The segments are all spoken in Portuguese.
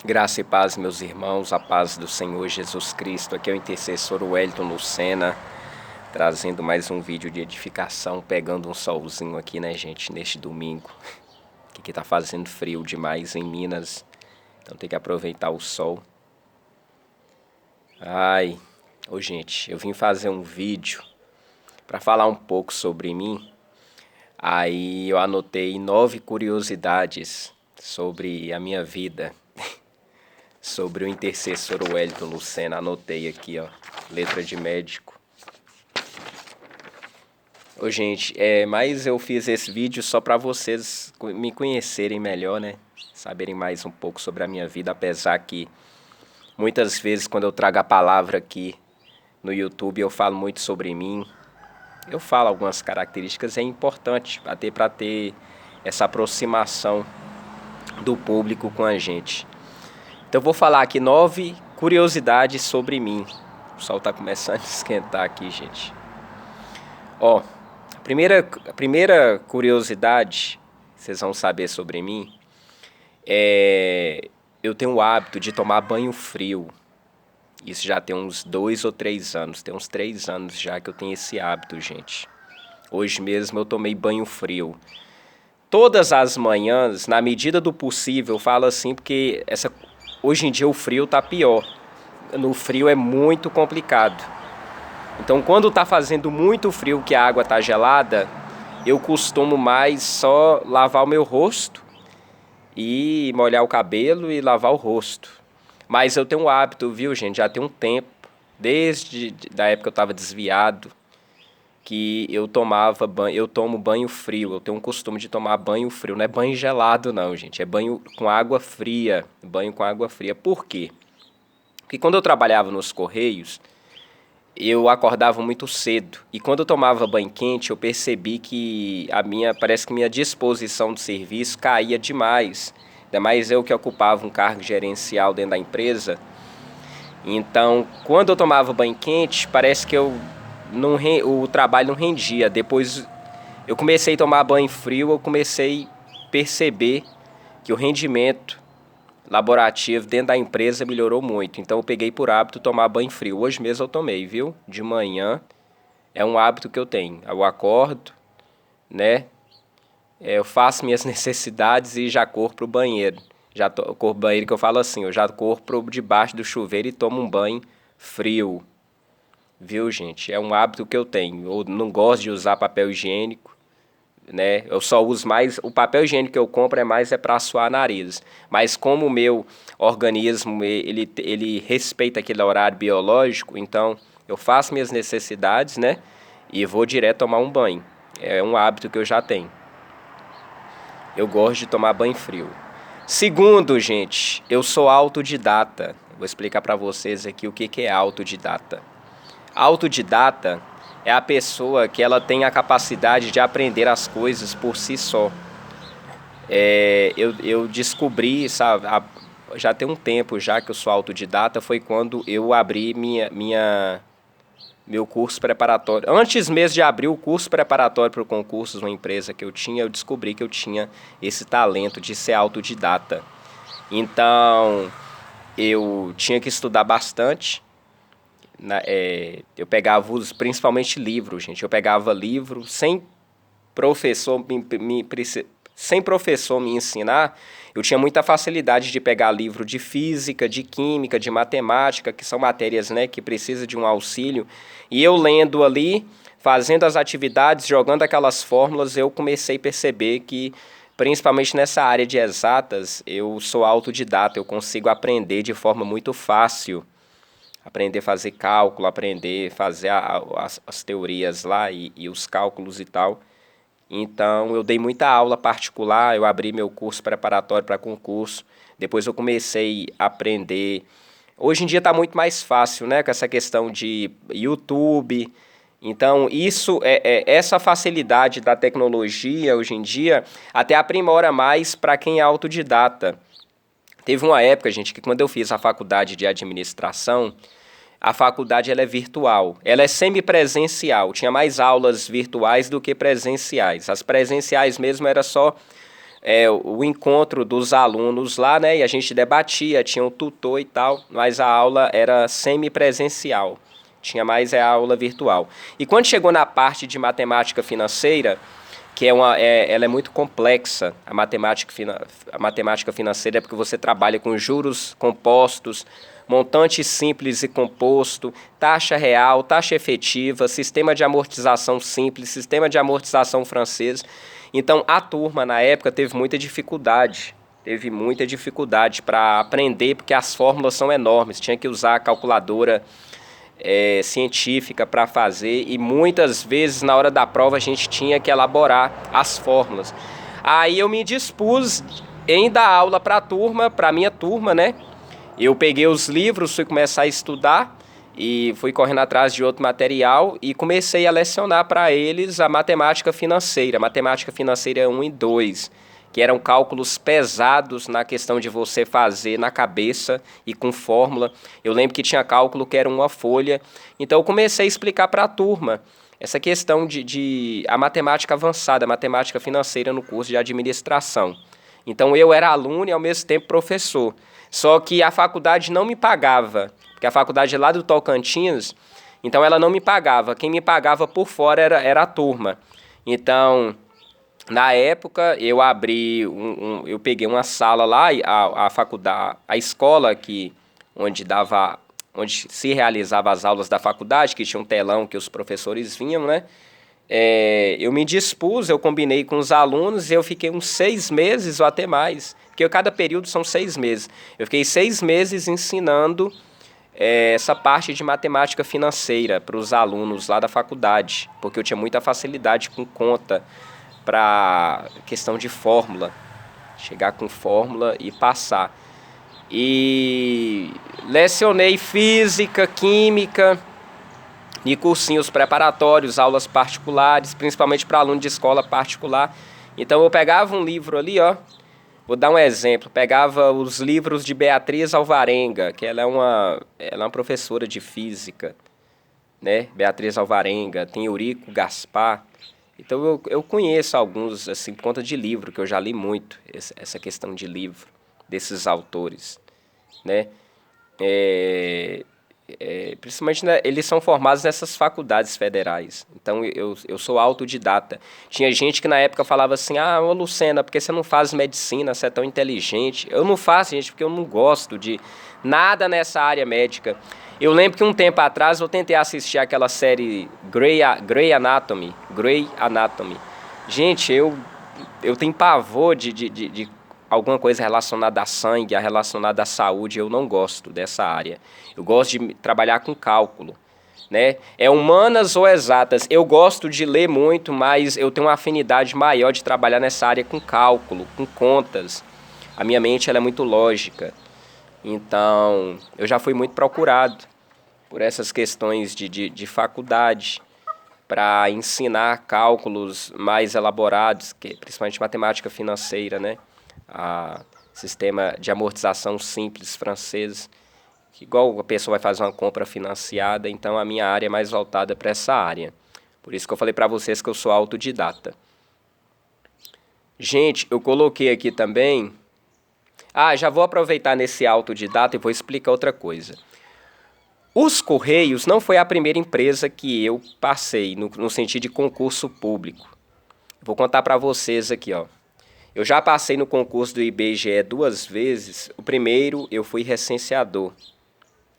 Graça e paz, meus irmãos, a paz do Senhor Jesus Cristo. Aqui é o intercessor Wellington Lucena, trazendo mais um vídeo de edificação, pegando um solzinho aqui, né, gente, neste domingo. Que tá fazendo frio demais em Minas, então tem que aproveitar o sol. Gente, eu vim fazer um vídeo para falar um pouco sobre mim. Aí eu anotei 9 curiosidades sobre a minha vida. Sobre o intercessor Wellington Lucena, anotei aqui, ó, letra de médico. Gente, mas eu fiz esse vídeo só para vocês me conhecerem melhor, né? Saberem mais um pouco sobre a minha vida, apesar que muitas vezes quando eu trago a palavra aqui no YouTube eu falo muito sobre mim. Eu falo algumas características, é importante até para ter essa aproximação do público com a gente. Então eu vou falar aqui 9 curiosidades sobre mim. O sol está começando a esquentar aqui, gente. A primeira curiosidade que vocês vão saber sobre mim é eu tenho o hábito de tomar banho frio. Isso já tem uns 2 ou 3 anos. Tem uns 3 anos já que eu tenho esse hábito, gente. Hoje mesmo eu tomei banho frio. Todas as manhãs, na medida do possível, eu falo assim porque hoje em dia o frio tá pior. No frio é muito complicado. Então quando tá fazendo muito frio, que a água tá gelada, eu costumo mais só lavar o meu rosto e molhar o cabelo e lavar o rosto. Mas eu tenho um hábito, viu, gente? Já tem um tempo, desde da época que eu estava desviado, que eu tomo banho frio. Eu tenho um costume de tomar banho frio. Não é banho gelado, não, gente. É banho com água fria. Banho com água fria. Por quê? Porque quando eu trabalhava nos Correios, eu acordava muito cedo. E quando eu tomava banho quente, eu percebi que parece que minha disposição de serviço caía demais. Ainda mais eu que ocupava um cargo gerencial dentro da empresa. Então, quando eu tomava banho quente, parece que o trabalho não rendia. Depois eu comecei a tomar banho frio, eu comecei a perceber que o rendimento laborativo dentro da empresa melhorou muito. Então eu peguei por hábito tomar banho frio. Hoje mesmo eu tomei, viu? De manhã. É um hábito que eu tenho. Eu acordo, né? Eu faço minhas necessidades e já corro pro banheiro. Corro pro banheiro que eu falo assim, eu já corro debaixo do chuveiro e tomo um banho frio. Viu, gente? É um hábito que eu tenho. Eu não gosto de usar papel higiênico, né? Eu só uso mais... O papel higiênico que eu compro é para suar nariz. Mas como o meu organismo, ele respeita aquele horário biológico, então eu faço minhas necessidades, né? E vou direto tomar um banho. É um hábito que eu já tenho. Eu gosto de tomar banho frio. Segundo, gente, eu sou autodidata. Vou explicar para vocês aqui o que é autodidata. Autodidata é a pessoa que ela tem a capacidade de aprender as coisas por si só. Eu descobri, sabe, já tem um tempo já que eu sou autodidata, foi quando eu abri meu curso preparatório. Antes mesmo de abrir o curso preparatório para o concurso de uma empresa que eu tinha, eu descobri que eu tinha esse talento de ser autodidata. Então, eu tinha que estudar bastante. Eu pegava principalmente livros, gente. Eu pegava livro sem professor sem professor me ensinar. Eu tinha muita facilidade de pegar livro de física, de química, de matemática, que são matérias, né, que precisam de um auxílio. E eu lendo ali, fazendo as atividades, jogando aquelas fórmulas, eu comecei a perceber que, principalmente nessa área de exatas, eu sou autodidata, eu consigo aprender de forma muito fácil. Aprender a fazer cálculo, aprender a fazer as teorias lá e os cálculos e tal. Então, eu dei muita aula particular, eu abri meu curso preparatório para concurso, depois eu comecei a aprender. Hoje em dia está muito mais fácil, né, com essa questão de YouTube. Então, essa facilidade da tecnologia hoje em dia até aprimora mais para quem é autodidata. Teve uma época, gente, que quando eu fiz a faculdade de administração, a faculdade ela é virtual, ela é semipresencial, tinha mais aulas virtuais do que presenciais. As presenciais mesmo era só o encontro dos alunos lá, né? E a gente debatia, tinha um tutor e tal, mas a aula era semipresencial, tinha mais a aula virtual. E quando chegou na parte de matemática financeira, que ela é muito complexa, a matemática financeira, é porque você trabalha com juros compostos, montante simples e composto, taxa real, taxa efetiva, sistema de amortização simples, sistema de amortização francês. Então, a turma, na época, teve muita dificuldade para aprender, porque as fórmulas são enormes, tinha que usar a calculadora científica para fazer, e muitas vezes, na hora da prova, a gente tinha que elaborar as fórmulas. Aí eu me dispus em dar aula para a turma, para a minha turma, né? Eu peguei os livros, fui começar a estudar e fui correndo atrás de outro material e comecei a lecionar para eles a matemática financeira 1 e 2, que eram cálculos pesados na questão de você fazer na cabeça e com fórmula. Eu lembro que tinha cálculo que era uma folha, então eu comecei a explicar para a turma essa questão de a matemática avançada, a matemática financeira no curso de administração. Então eu era aluno e ao mesmo tempo professor. Só que a faculdade não me pagava, porque a faculdade é lá do Tocantins, então ela não me pagava. Quem me pagava por fora era a turma. Então, na época, eu peguei uma sala lá, a faculdade, a escola onde se realizava as aulas da faculdade, que tinha um telão que os professores vinham, né? Eu me dispus, eu combinei com os alunos e eu fiquei uns 6 meses ou até mais, porque cada período são 6 meses. Eu fiquei 6 meses ensinando essa parte de matemática financeira para os alunos lá da faculdade, porque eu tinha muita facilidade com conta para questão de fórmula, chegar com fórmula e passar. E lecionei física, química, e cursinhos preparatórios, aulas particulares, principalmente para aluno de escola particular. Então eu pegava um livro ali, ó, vou dar um exemplo, pegava os livros de Beatriz Alvarenga, que ela é uma professora de física, né? Beatriz Alvarenga, tem Eurico Gaspar. Então eu conheço alguns, assim, por conta de livro, que eu já li muito, essa questão de livro, desses autores, né? Principalmente, né, eles são formados nessas faculdades federais. Então eu sou autodidata. Tinha gente que na época falava assim: ah, ô Lucena, porque você não faz medicina, você é tão inteligente? Eu não faço, gente, porque eu não gosto de nada nessa área médica. Eu lembro que um tempo atrás eu tentei assistir aquela série Grey Anatomy. Gente, eu tenho pavor de alguma coisa relacionada a sangue, relacionada à saúde. Eu não gosto dessa área. Eu gosto de trabalhar com cálculo, né? Humanas ou exatas. Eu gosto de ler muito, mas eu tenho uma afinidade maior de trabalhar nessa área com cálculo, com contas. A minha mente ela é muito lógica. Então, eu já fui muito procurado por essas questões de faculdade para ensinar cálculos mais elaborados, principalmente matemática financeira, né? Sistema de amortização simples francês, que igual a pessoa vai fazer uma compra financiada, então a minha área é mais voltada para essa área. Por isso que eu falei para vocês que eu sou autodidata. Gente, eu coloquei aqui também... já vou aproveitar nesse autodidata e vou explicar outra coisa. Os Correios não foi a primeira empresa que eu passei no sentido de concurso público. Vou contar para vocês aqui, ó. Eu já passei no concurso do IBGE 2 vezes. O primeiro eu fui recenseador.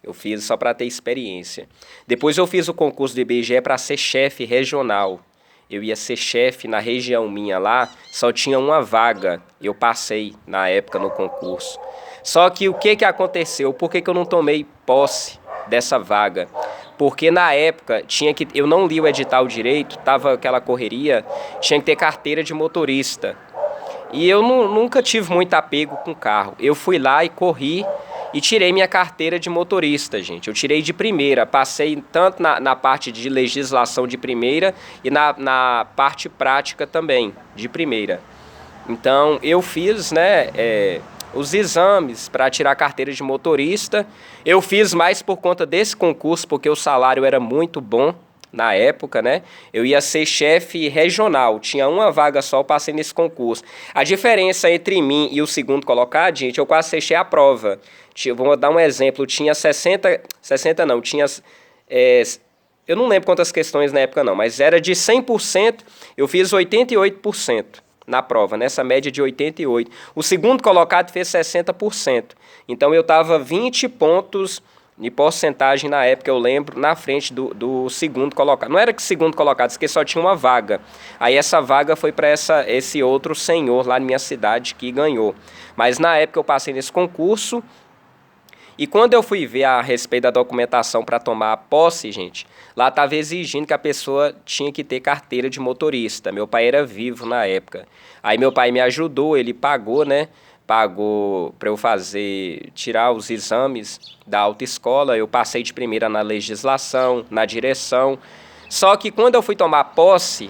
Eu fiz só para ter experiência. Depois eu fiz o concurso do IBGE para ser chefe regional. Eu ia ser chefe na região minha lá, só tinha uma vaga. Eu passei na época no concurso. Só que o que aconteceu? Por que eu não tomei posse dessa vaga? Porque na época eu não li o edital direito, tava aquela correria, tinha que ter carteira de motorista. E eu nunca tive muito apego com carro. Eu fui lá e corri e tirei minha carteira de motorista, gente. Eu tirei de primeira, passei tanto na parte de legislação de primeira e na parte prática também, de primeira. Então, eu fiz, né, os exames para tirar a carteira de motorista. Eu fiz mais por conta desse concurso, porque o salário era muito bom na época, né? Eu ia ser chefe regional, tinha uma vaga só, eu passei nesse concurso. A diferença entre mim e o segundo colocado, gente, eu quase fechei a prova. Vou dar um exemplo, tinha 60 não, tinha... eu não lembro quantas questões na época não, mas era de 100%, eu fiz 88% na prova, nessa média de 88%. O segundo colocado fez 60%. Então eu estava 20 pontos de porcentagem na época, eu lembro, na frente do segundo colocado. Não era que segundo colocado, porque só tinha uma vaga. Aí essa vaga foi para esse outro senhor lá na minha cidade que ganhou. Mas na época eu passei nesse concurso. E quando eu fui ver a respeito da documentação para tomar a posse, gente, lá estava exigindo que a pessoa tinha que ter carteira de motorista. Meu pai era vivo na época. Aí meu pai me ajudou, ele pagou, né? Pagou para eu tirar os exames da autoescola. Eu passei de primeira na legislação, na direção. Só que quando eu fui tomar posse,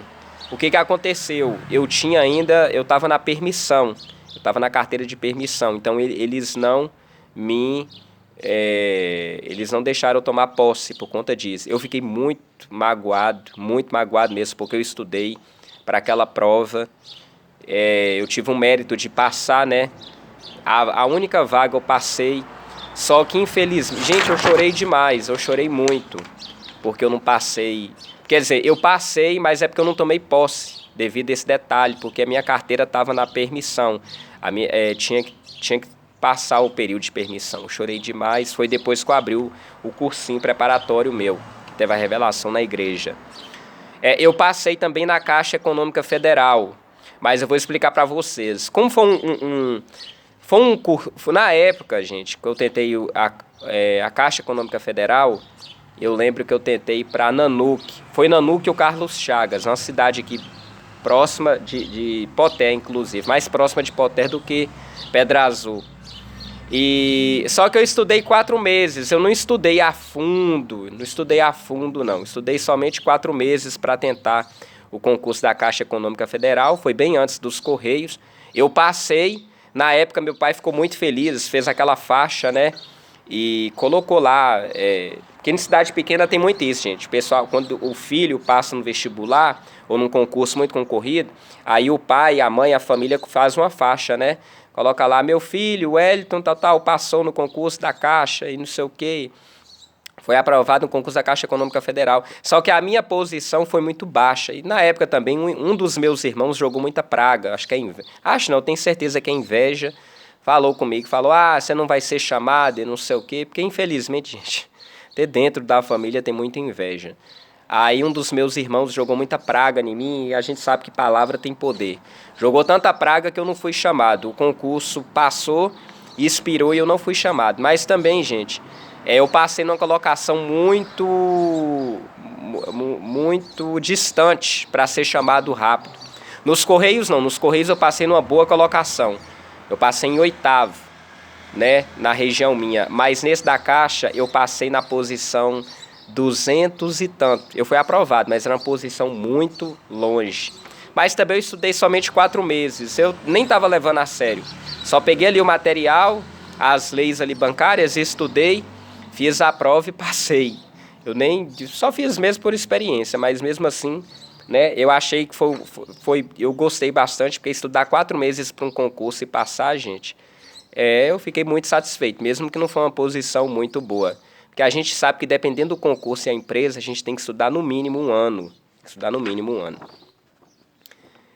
o que aconteceu? Eu estava na permissão, eu estava na carteira de permissão. Então eles não deixaram eu tomar posse por conta disso. Eu fiquei muito magoado mesmo, porque eu estudei para aquela prova. Eu tive um mérito de passar, né? A única vaga eu passei, só que infelizmente, gente, eu chorei demais, eu chorei muito, porque eu não passei. Quer dizer, eu passei, mas é porque eu não tomei posse, devido a esse detalhe, porque a minha carteira estava na permissão. Tinha que passar o período de permissão. Eu chorei demais, foi depois que eu abri o cursinho preparatório meu, que teve a revelação na igreja. Eu passei também na Caixa Econômica Federal, mas eu vou explicar para vocês. Como foi um curso, na época, gente, que eu tentei a Caixa Econômica Federal, eu lembro que eu tentei para Nanuque. Foi Nanuque ou Carlos Chagas, uma cidade aqui próxima de Poté, inclusive, mais próxima de Poté do que Pedra Azul. Só que eu estudei 4 meses, eu não estudei a fundo, não. Estudei somente 4 meses para tentar o concurso da Caixa Econômica Federal, foi bem antes dos Correios. Eu passei, na época meu pai ficou muito feliz, fez aquela faixa, né? E colocou lá, porque em cidade pequena tem muito isso, gente. O pessoal, quando o filho passa no vestibular ou num concurso muito concorrido, aí o pai, a mãe, a família faz uma faixa, né? Coloca lá, meu filho, o Wellington, passou no concurso da Caixa e não sei o quê. Foi aprovado no concurso da Caixa Econômica Federal. Só que a minha posição foi muito baixa. E na época também, um dos meus irmãos jogou muita praga. Acho não, tenho certeza que é inveja. Falou comigo, falou, você não vai ser chamado e não sei o quê. Porque infelizmente, gente, até dentro da família tem muita inveja. Aí um dos meus irmãos jogou muita praga em mim e a gente sabe que palavra tem poder. Jogou tanta praga que eu não fui chamado. O concurso passou, expirou e eu não fui chamado. Mas também, gente, eu passei numa colocação muito distante para ser chamado rápido. Nos Correios não, nos Correios eu passei numa boa colocação. Eu passei em 8º, né, na região minha. Mas nesse da Caixa eu passei na posição 200 e tanto. Eu fui aprovado, mas era uma posição muito longe. Mas também eu estudei somente 4 meses. Eu nem estava levando a sério. Só peguei ali o material, as leis ali bancárias, estudei, fiz a prova e passei. Só fiz mesmo por experiência, mas mesmo assim, né, eu achei que eu gostei bastante, porque estudar 4 meses para um concurso e passar, gente, eu fiquei muito satisfeito, mesmo que não foi uma posição muito boa. Porque a gente sabe que dependendo do concurso e a empresa, a gente tem que estudar no mínimo 1 ano.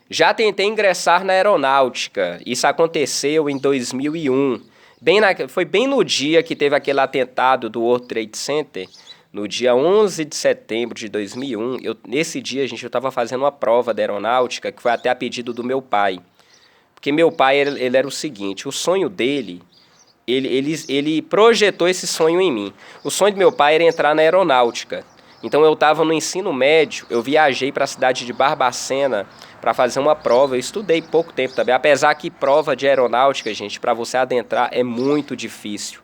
Já tentei ingressar na aeronáutica. Isso aconteceu em 2001. Foi bem no dia que teve aquele atentado do World Trade Center. No dia 11 de setembro de 2001. Nesse dia, gente, eu estava fazendo uma prova da aeronáutica, que foi até a pedido do meu pai. Porque meu pai, ele era o seguinte, o sonho dele... Ele projetou esse sonho em mim. O sonho do meu pai era entrar na aeronáutica. Então eu estava no ensino médio, eu viajei para a cidade de Barbacena para fazer uma prova. Eu estudei pouco tempo também, apesar que prova de aeronáutica, gente, para você adentrar é muito difícil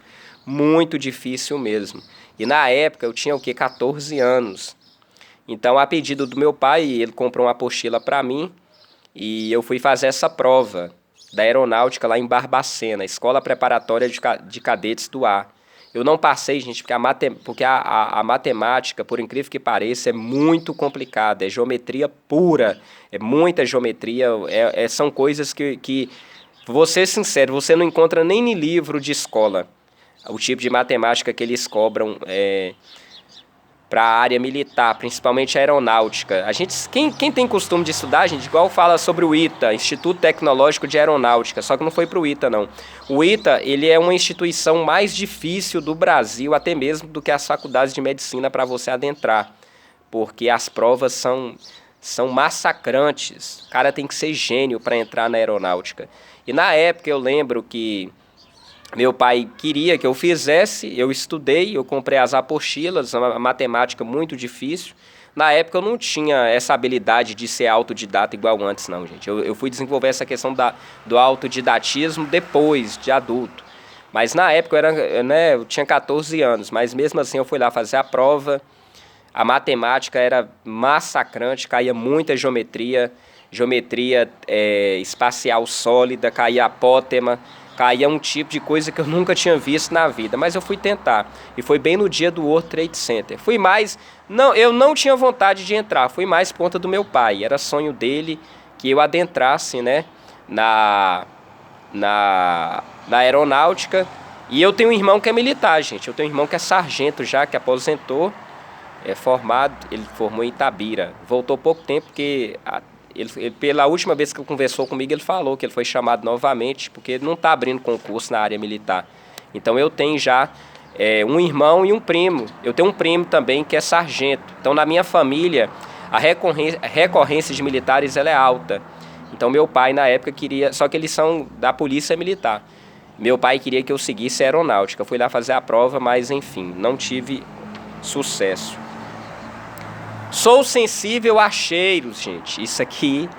mesmo. E na época eu tinha 14 anos. Então, a pedido do meu pai, ele comprou uma apostila para mim e eu fui fazer essa prova da aeronáutica lá em Barbacena, Escola Preparatória de Cadetes do Ar. Eu não passei, gente, porque a matemática, por incrível que pareça, é muito complicada, é geometria pura, é muita geometria, são coisas que, vou ser sincero, você não encontra nem em livro de escola, o tipo de matemática que eles cobram para a área militar, principalmente a aeronáutica. Quem tem costume de estudar, gente, igual fala sobre o ITA, Instituto Tecnológico de Aeronáutica, só que não foi para o ITA, não. O ITA, ele é uma instituição mais difícil do Brasil, até mesmo do que as faculdades de medicina para você adentrar, porque as provas são massacrantes. O cara tem que ser gênio para entrar na aeronáutica. E na época eu lembro que meu pai queria que eu fizesse, eu estudei, eu comprei as apostilas, uma matemática muito difícil. Na época eu não tinha essa habilidade de ser autodidata igual antes, não, gente. Eu fui desenvolver essa questão do autodidatismo depois, de adulto. Mas na época eu tinha 14 anos, mas mesmo assim eu fui lá fazer a prova. A matemática era massacrante, caía muita geometria espacial sólida, caía apótema, caía um tipo de coisa que eu nunca tinha visto na vida, mas eu fui tentar. E foi bem no dia do World Trade Center. Eu não tinha vontade de entrar, fui mais por conta do meu pai. Era sonho dele que eu adentrasse, né, na aeronáutica. E eu tenho um irmão que é militar, gente. Eu tenho um irmão que é sargento já, que aposentou, é formado, ele formou em Itabira. Voltou pouco tempo, porque ele, pela última vez que ele conversou comigo, ele falou que ele foi chamado novamente, porque ele não está abrindo concurso na área militar. Então eu tenho já um irmão e um primo. Eu tenho um primo também que é sargento. Então na minha família, a recorrência de militares ela é alta. Então meu pai na época queria, só que eles são da polícia militar. Meu pai queria que eu seguisse a aeronáutica. Eu fui lá fazer a prova, mas enfim, não tive sucesso. Sou sensível a cheiros, gente. Isso aqui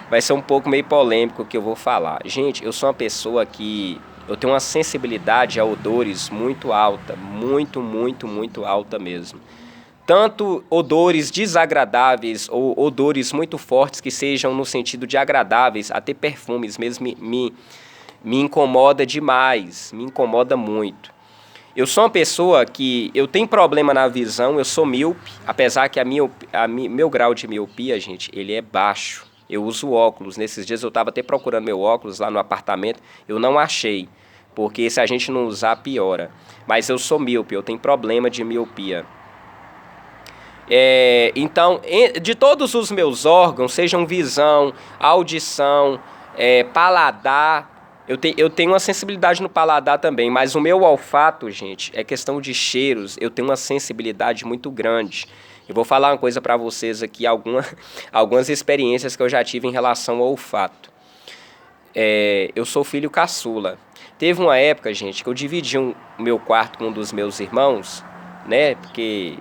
vai ser um pouco meio polêmico o que eu vou falar. Gente, eu sou uma pessoa que eu tenho uma sensibilidade a odores muito alta, muito, muito, muito alta mesmo. Tanto odores desagradáveis ou odores muito fortes que sejam no sentido de agradáveis, até perfumes mesmo me incomoda demais, me incomoda muito. Eu sou uma pessoa que eu tenho problema na visão, eu sou míope, apesar que meu grau de miopia, gente, ele é baixo. Eu uso óculos. Nesses dias eu estava até procurando meu óculos lá no apartamento, eu não achei, porque se a gente não usar, piora. Mas eu sou míope, eu tenho problema de miopia. Então, de todos os meus órgãos, sejam visão, audição, paladar, eu tenho uma sensibilidade no paladar também, mas o meu olfato, gente, é questão de cheiros, eu tenho uma sensibilidade muito grande. Eu vou falar uma coisa para vocês aqui, algumas experiências que eu já tive em relação ao olfato. Eu sou filho caçula. Teve uma época, gente, que eu dividi o meu quarto com um dos meus irmãos, né, porque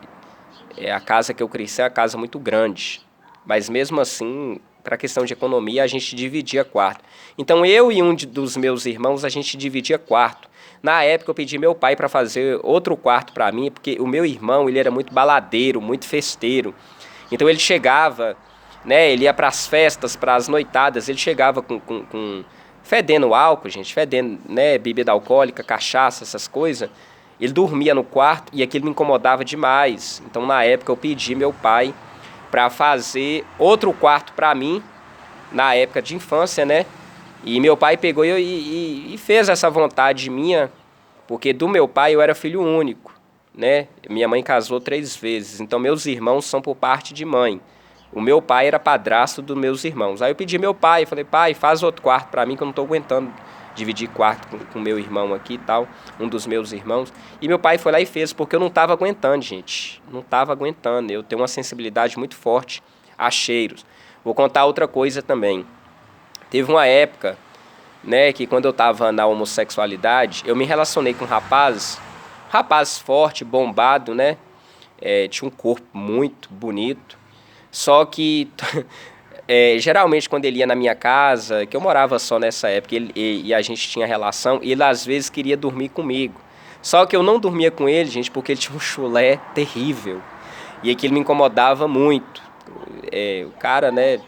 a casa que eu cresci é uma casa muito grande, mas mesmo assim, para questão de economia, a gente dividia quarto. Então eu e um dos meus irmãos, a gente dividia quarto. Na época eu pedi meu pai para fazer outro quarto para mim, porque o meu irmão, ele era muito baladeiro, muito festeiro. Então ele chegava, né, ele ia para as festas, para as noitadas, ele chegava com fedendo álcool, gente, fedendo, né, bebida alcoólica, cachaça, essas coisas. Ele dormia no quarto e aquilo me incomodava demais. Então na época eu pedi meu pai para fazer outro quarto para mim, na época de infância, né? E meu pai pegou e fez essa vontade minha, porque do meu pai eu era filho único, né? Minha mãe casou 3 vezes, então meus irmãos são por parte de mãe. O meu pai era padrasto dos meus irmãos. Aí eu pedi meu pai, falei, pai, faz outro quarto para mim que eu não estou aguentando dividir quarto com meu irmão aqui e tal, um dos meus irmãos. E meu pai foi lá e fez, porque eu não estava aguentando, gente. Não estava aguentando. Eu tenho uma sensibilidade muito forte a cheiros. Vou contar outra coisa também. Teve uma época, né, que quando eu estava na homossexualidade, eu me relacionei com um rapaz forte, bombado, né? Tinha um corpo muito bonito. Só que geralmente quando ele ia na minha casa, que eu morava só nessa época, e a gente tinha relação, ele às vezes queria dormir comigo. Só que eu não dormia com ele, gente, porque ele tinha um chulé terrível. E aquilo me incomodava muito. O cara, né,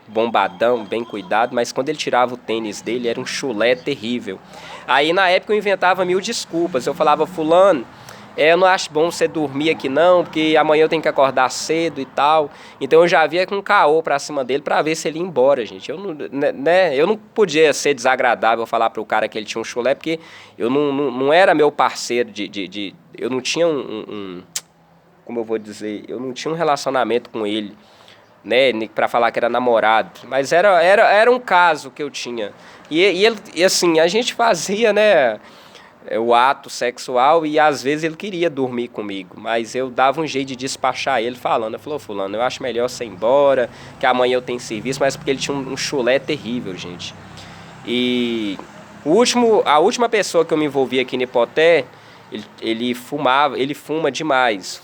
bombadão, bem cuidado, mas quando ele tirava o tênis dele, era um chulé terrível. Aí, na época, eu inventava mil desculpas. Eu falava, fulano, eu não acho bom você dormir aqui não, porque amanhã eu tenho que acordar cedo e tal. Então eu já via com um caô pra cima dele pra ver se ele ia embora, gente. Eu não, eu não podia ser desagradável falar pro cara que ele tinha um chulé, porque eu não era meu parceiro eu não tinha como eu vou dizer, eu não tinha um relacionamento com ele, né, pra falar que era namorado. Mas era um caso que eu tinha. E assim, a gente fazia, né, o ato sexual e às vezes ele queria dormir comigo, mas eu dava um jeito de despachar ele falando, eu falei, fulano, eu acho melhor você ir embora, que amanhã eu tenho serviço, mas porque ele tinha um chulé terrível, gente. E a última pessoa que eu me envolvi aqui no Ipoté, ele fuma demais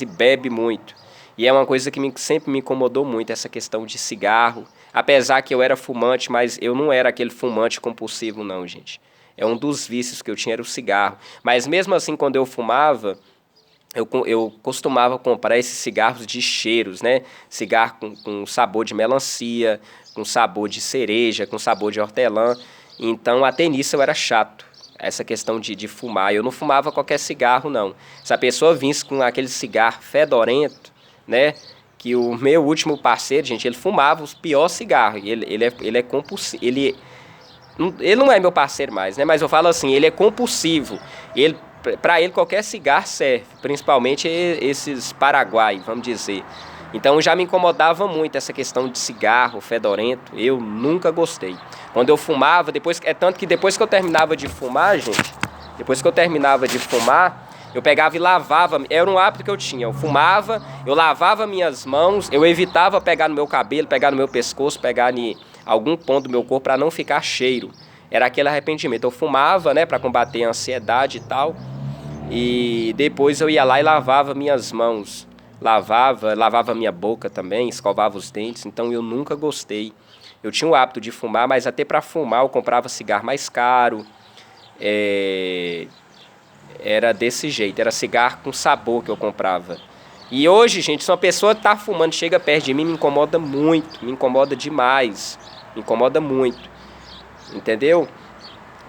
e bebe muito. E é uma coisa que sempre me incomodou muito, essa questão de cigarro, apesar que eu era fumante, mas eu não era aquele fumante compulsivo não, gente. É um dos vícios que eu tinha, era o cigarro. Mas mesmo assim, quando eu fumava, eu costumava comprar esses cigarros de cheiros, né? Cigarro com sabor de melancia, com sabor de cereja, com sabor de hortelã. Então, até nisso eu era chato. Essa questão de fumar. Eu não fumava qualquer cigarro, não. Se a pessoa vinsse com aquele cigarro fedorento, né? Que o meu último parceiro, gente, ele fumava os piores cigarros. Ele é compulsivo. Ele não é meu parceiro mais, né? Mas eu falo assim, ele é compulsivo. Para ele qualquer cigarro serve, principalmente esses Paraguai, vamos dizer. Então já me incomodava muito essa questão de cigarro fedorento. Eu nunca gostei. Quando eu fumava, tanto que depois que eu terminava de fumar, gente, eu pegava e lavava, era um hábito que eu tinha. Eu fumava, eu lavava minhas mãos, eu evitava pegar no meu cabelo, pegar no meu pescoço, pegar em algum ponto do meu corpo para não ficar cheiro. Era aquele arrependimento. Eu fumava, né, para combater a ansiedade e tal. E depois eu ia lá e lavava minhas mãos. Lavava minha boca também, escovava os dentes. Então eu nunca gostei. Eu tinha o hábito de fumar, mas até para fumar eu comprava cigarro mais caro. Era desse jeito, era cigarro com sabor que eu comprava. E hoje, gente, se uma pessoa tá fumando, chega perto de mim, me incomoda muito, me incomoda demais, me incomoda muito, entendeu?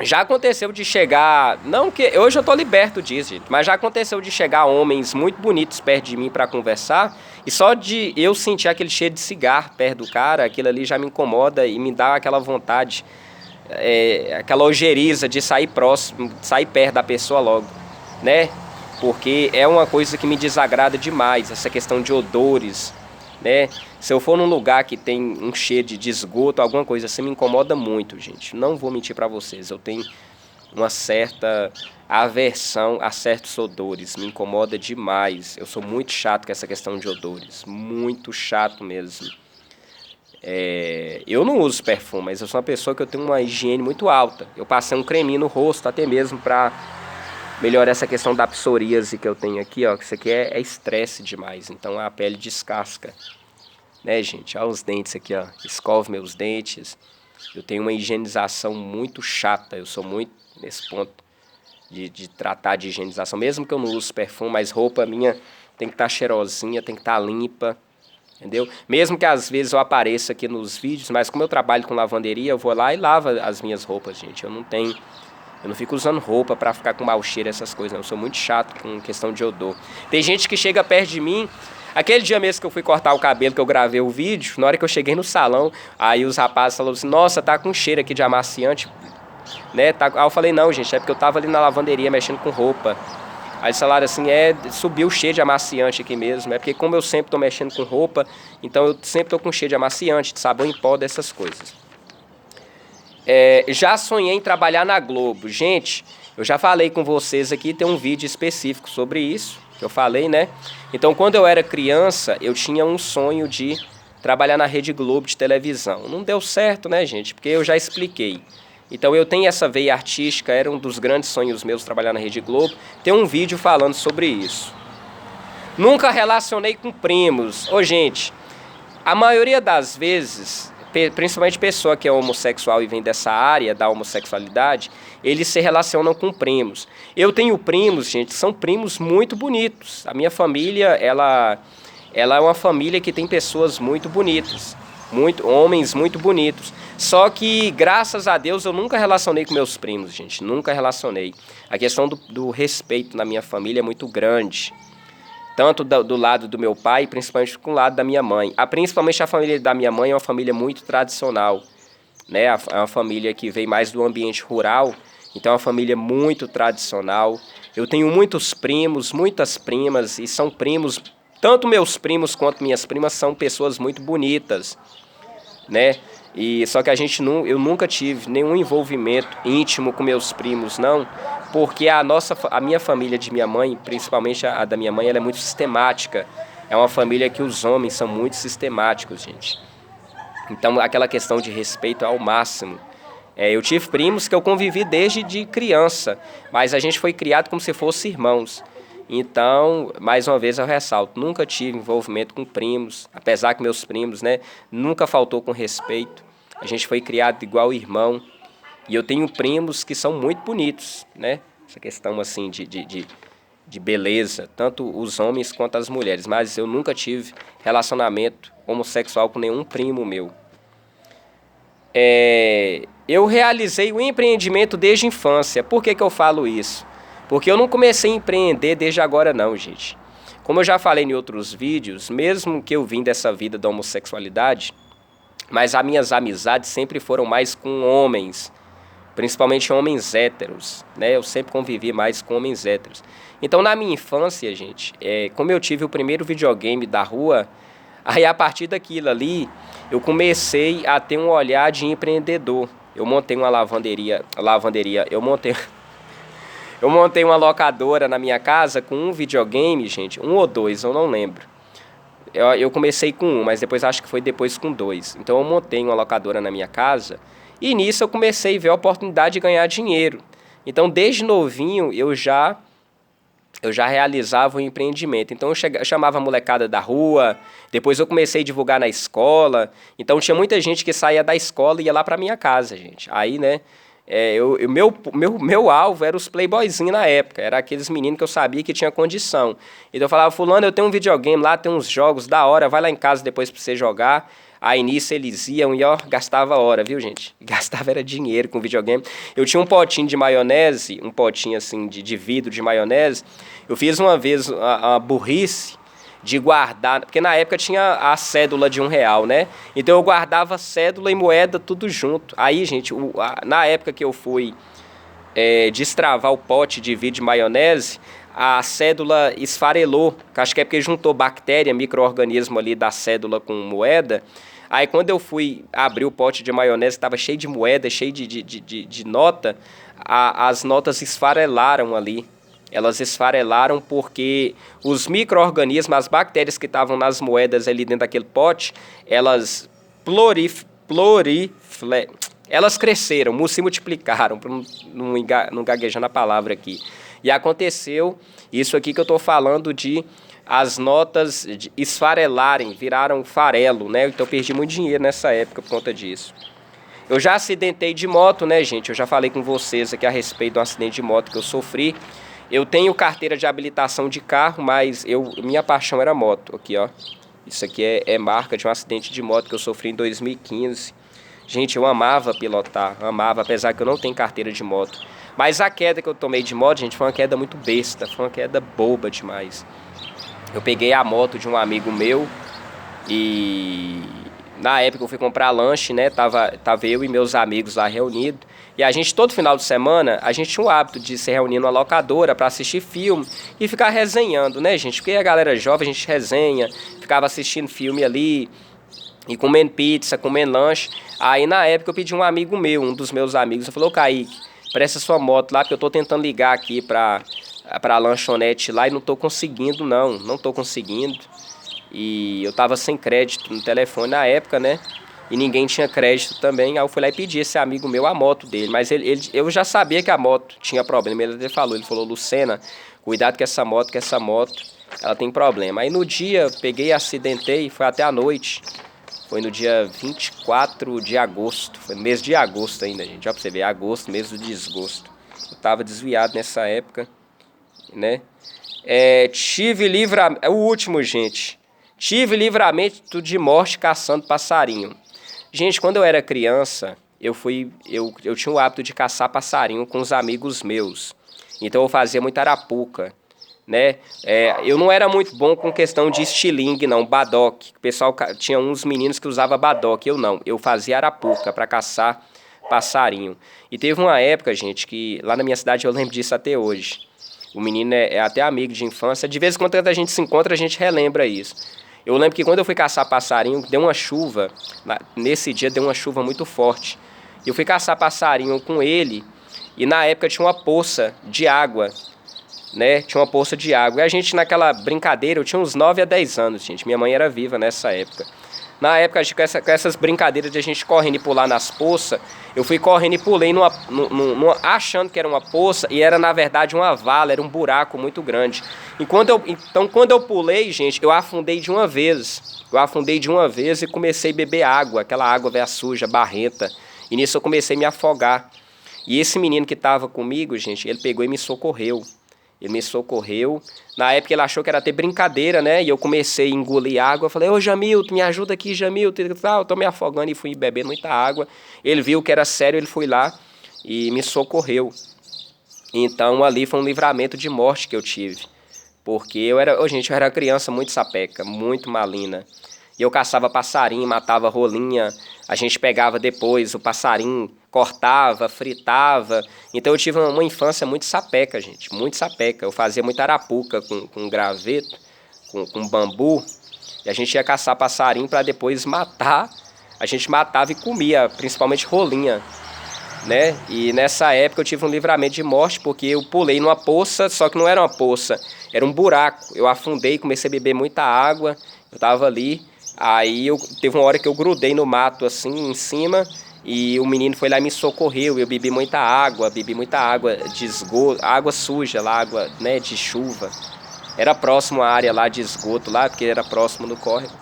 Já aconteceu de chegar, não que hoje eu tô liberto disso, gente, mas já aconteceu de chegar homens muito bonitos perto de mim para conversar, e só de eu sentir aquele cheiro de cigarro perto do cara, aquilo ali já me incomoda e me dá aquela vontade, aquela ojeriza de sair próximo, sair perto da pessoa logo, né? Porque é uma coisa que me desagrada demais, essa questão de odores, né? Se eu for num lugar que tem um cheiro de esgoto, alguma coisa assim, me incomoda muito, gente. Não vou mentir para vocês, eu tenho uma certa aversão a certos odores, me incomoda demais. Eu sou muito chato com essa questão de odores, muito chato mesmo. Eu não uso perfume, mas eu sou uma pessoa que eu tenho uma higiene muito alta. Eu passei um creminho no rosto, até mesmo para melhorar essa questão da psoríase que eu tenho aqui, ó. Que isso aqui é estresse demais, então a pele descasca, né, gente? Olha os dentes aqui, ó. Escovo meus dentes. Eu tenho uma higienização muito chata. Eu sou muito nesse ponto de tratar de higienização. Mesmo que eu não use perfume, mas roupa minha tem que estar cheirosinha, tem que estar limpa. Entendeu? Mesmo que às vezes eu apareça aqui nos vídeos, mas como eu trabalho com lavanderia, eu vou lá e lavo as minhas roupas, gente. Eu não fico usando roupa pra ficar com mau cheiro, essas coisas, não. Eu sou muito chato com questão de odor. Tem gente que chega perto de mim. Aquele dia mesmo que eu fui cortar o cabelo, que eu gravei o vídeo, na hora que eu cheguei no salão, aí os rapazes falaram assim, nossa, tá com cheiro aqui de amaciante, né? Aí eu falei, não, gente, é porque eu tava ali na lavanderia mexendo com roupa. Aí eles falaram assim, subiu o cheiro de amaciante aqui mesmo. É porque como eu sempre tô mexendo com roupa, então eu sempre tô com cheiro de amaciante, de sabão em pó, dessas coisas. Já sonhei em trabalhar na Globo. Gente, eu já falei com vocês aqui, tem um vídeo específico sobre isso, que eu falei, né? Então, quando eu era criança, eu tinha um sonho de trabalhar na Rede Globo de televisão. Não deu certo, né, gente? Porque eu já expliquei. Então eu tenho essa veia artística, era um dos grandes sonhos meus trabalhar na Rede Globo. Tem um vídeo falando sobre isso. Nunca relacionei com primos. Ô, gente, a maioria das vezes, principalmente pessoa que é homossexual e vem dessa área da homossexualidade, eles se relacionam com primos. Eu tenho primos, gente, são primos muito bonitos. A minha família, ela é uma família que tem pessoas muito bonitas. homens muito bonitos. Só que, graças a Deus, eu nunca relacionei com meus primos, gente. Nunca relacionei. A questão do respeito na minha família é muito grande. Tanto do lado do meu pai, principalmente com o lado da minha mãe. Principalmente a família da minha mãe é uma família muito tradicional, né? É uma família que vem mais do ambiente rural, então é uma família muito tradicional. Eu tenho muitos primos, muitas primas, e são primos, tanto meus primos quanto minhas primas são pessoas muito bonitas, né? E só que eu nunca tive nenhum envolvimento íntimo com meus primos, não, porque a minha família de minha mãe, principalmente a da minha mãe, ela é muito sistemática. É uma família que os homens são muito sistemáticos, gente. Então, aquela questão de respeito é ao máximo. Eu tive primos que eu convivi desde de criança, mas a gente foi criado como se fossem irmãos. Então, mais uma vez eu ressalto, nunca tive envolvimento com primos, apesar que meus primos, né, nunca faltou com respeito. A gente foi criado igual irmão. E eu tenho primos que são muito bonitos, né? Essa questão assim de beleza, tanto os homens quanto as mulheres. Mas eu nunca tive relacionamento homossexual com nenhum primo meu. Eu realizei o empreendimento desde a infância. Por que eu falo isso? Porque eu não comecei a empreender desde agora não, gente. Como eu já falei em outros vídeos, mesmo que eu vim dessa vida da homossexualidade, mas as minhas amizades sempre foram mais com homens, principalmente homens héteros, né? Eu sempre convivi mais com homens héteros. Então, na minha infância, gente, como eu tive o primeiro videogame da rua, aí a partir daquilo ali, eu comecei a ter um olhar de empreendedor. Eu montei uma lavanderia, eu montei uma locadora na minha casa com um videogame, gente, um ou dois, eu não lembro. Eu comecei com um, mas depois acho que foi depois com dois. Então eu montei uma locadora na minha casa e nisso eu comecei a ver a oportunidade de ganhar dinheiro. Então desde novinho eu já realizava o empreendimento. Então eu chamava a molecada da rua, depois eu comecei a divulgar na escola. Então tinha muita gente que saía da escola e ia lá para minha casa, gente. Aí, né, meu alvo era os playboyzinhos na época, era aqueles meninos que eu sabia que tinha condição. Então eu falava, fulano, eu tenho um videogame lá, tem uns jogos da hora, vai lá em casa depois pra você jogar. Aí nisso eles iam e gastava hora, viu, gente? Gastava era dinheiro com videogame. Eu tinha um potinho de maionese, um potinho assim de vidro de maionese. Eu fiz uma vez a burrice de guardar, porque na época tinha a cédula de R$1, né? Então eu guardava cédula e moeda tudo junto. Aí, gente, na época que eu fui destravar o pote de vidro de maionese, a cédula esfarelou, que acho que é porque juntou bactéria, micro-organismo ali da cédula com moeda. Aí quando eu fui abrir o pote de maionese, estava cheio de moeda, cheio de nota, as notas esfarelaram ali. Elas esfarelaram porque os micro-organismos, as bactérias que estavam nas moedas ali dentro daquele pote, elas elas cresceram, se multiplicaram, para não gaguejar na palavra aqui. E aconteceu isso aqui que eu estou falando de as notas esfarelarem, viraram farelo, né? Então eu perdi muito dinheiro nessa época por conta disso. Eu já acidentei de moto, né, gente? Eu já falei com vocês aqui a respeito do acidente de moto que eu sofri. Eu tenho carteira de habilitação de carro, mas minha paixão era moto. Aqui, ó. Isso aqui é marca de um acidente de moto que eu sofri em 2015. Gente, eu amava pilotar, amava, apesar que eu não tenho carteira de moto. Mas a queda que eu tomei de moto, gente, foi uma queda muito besta, foi uma queda boba demais. Eu peguei a moto de um amigo meu e na época eu fui comprar lanche, né? Tava eu e meus amigos lá reunidos. E a gente, todo final de semana, a gente tinha o hábito de se reunir numa locadora para assistir filme e ficar resenhando, né, gente? Porque a galera jovem, a gente resenha, ficava assistindo filme ali e comendo pizza, comendo lanche. Aí na época eu pedi um amigo meu, um dos meus amigos, eu falei, ô Kaique, presta sua moto lá, porque eu tô tentando ligar aqui pra lanchonete lá e não tô conseguindo, não tô conseguindo. E eu tava sem crédito no telefone na época, né? E ninguém tinha crédito também. Aí eu fui lá e pedi esse amigo meu a moto dele. Mas eu já sabia que a moto tinha problema. Ele falou, Lucena, cuidado com essa moto, ela tem problema. Aí no dia, peguei e acidentei, foi até a noite. Foi no dia 24 de agosto. Foi no mês de agosto ainda, gente. Ó pra você ver, agosto, mês do desgosto. Eu tava desviado nessa época, né? Tive livramento. É o último, gente. Tive livramento de morte caçando passarinho. Gente, quando eu era criança, eu tinha o hábito de caçar passarinho com os amigos meus. Então eu fazia muita arapuca, né? Eu não era muito bom com questão de estilingue, não, badoque. O pessoal tinha uns meninos que usavam badoque, eu não. Eu fazia arapuca para caçar passarinho. E teve uma época, gente, que lá na minha cidade eu lembro disso até hoje. O menino é até amigo de infância. De vez em quando a gente se encontra, a gente relembra isso. Eu lembro que quando eu fui caçar passarinho, deu uma chuva. Nesse dia deu uma chuva muito forte. Eu fui caçar passarinho com ele e na época tinha uma poça de água, né? Tinha uma poça de água. E a gente naquela brincadeira, eu tinha uns 9 a 10 anos, gente. Minha mãe era viva nessa época. Na época, com essas brincadeiras de a gente correndo e pular nas poças, eu fui correndo e pulei achando que era uma poça e era na verdade uma vala, era um buraco muito grande. Então quando eu pulei, gente, eu afundei de uma vez. Eu afundei de uma vez e comecei a beber água, aquela água velha suja, barrenta. E nisso eu comecei a me afogar. E esse menino que estava comigo, gente, ele pegou e me socorreu. Ele me socorreu. Na época ele achou que era até brincadeira, né? E eu comecei a engolir água. Eu falei, ô Jamilton, me ajuda aqui, Jamilton. Eu tô me afogando e fui bebendo muita água. Ele viu que era sério, ele foi lá e me socorreu. Então ali foi um livramento de morte que eu tive. Porque eu era criança muito sapeca, muito malina. E eu caçava passarinho, matava rolinha. A gente pegava depois o passarinho, cortava, fritava. Então eu tive uma infância muito sapeca, gente, muito sapeca. Eu fazia muita arapuca com graveto, com bambu. E a gente ia caçar passarinho para depois matar. A gente matava e comia, principalmente rolinha, né? E nessa época eu tive um livramento de morte porque eu pulei numa poça, só que não era uma poça, era um buraco. Eu afundei, comecei a beber muita água, eu tava ali. Aí teve uma hora que eu grudei no mato assim em cima e o menino foi lá e me socorreu. Eu bebi muita água de esgoto, água suja lá, água, né, de chuva. Era próximo à área lá de esgoto lá, porque era próximo do córrego.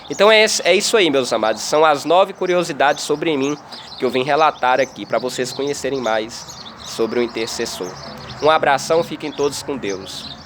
Então é isso aí, meus amados. São as 9 curiosidades sobre mim que eu vim relatar aqui para vocês conhecerem mais sobre o intercessor. Um abração, fiquem todos com Deus.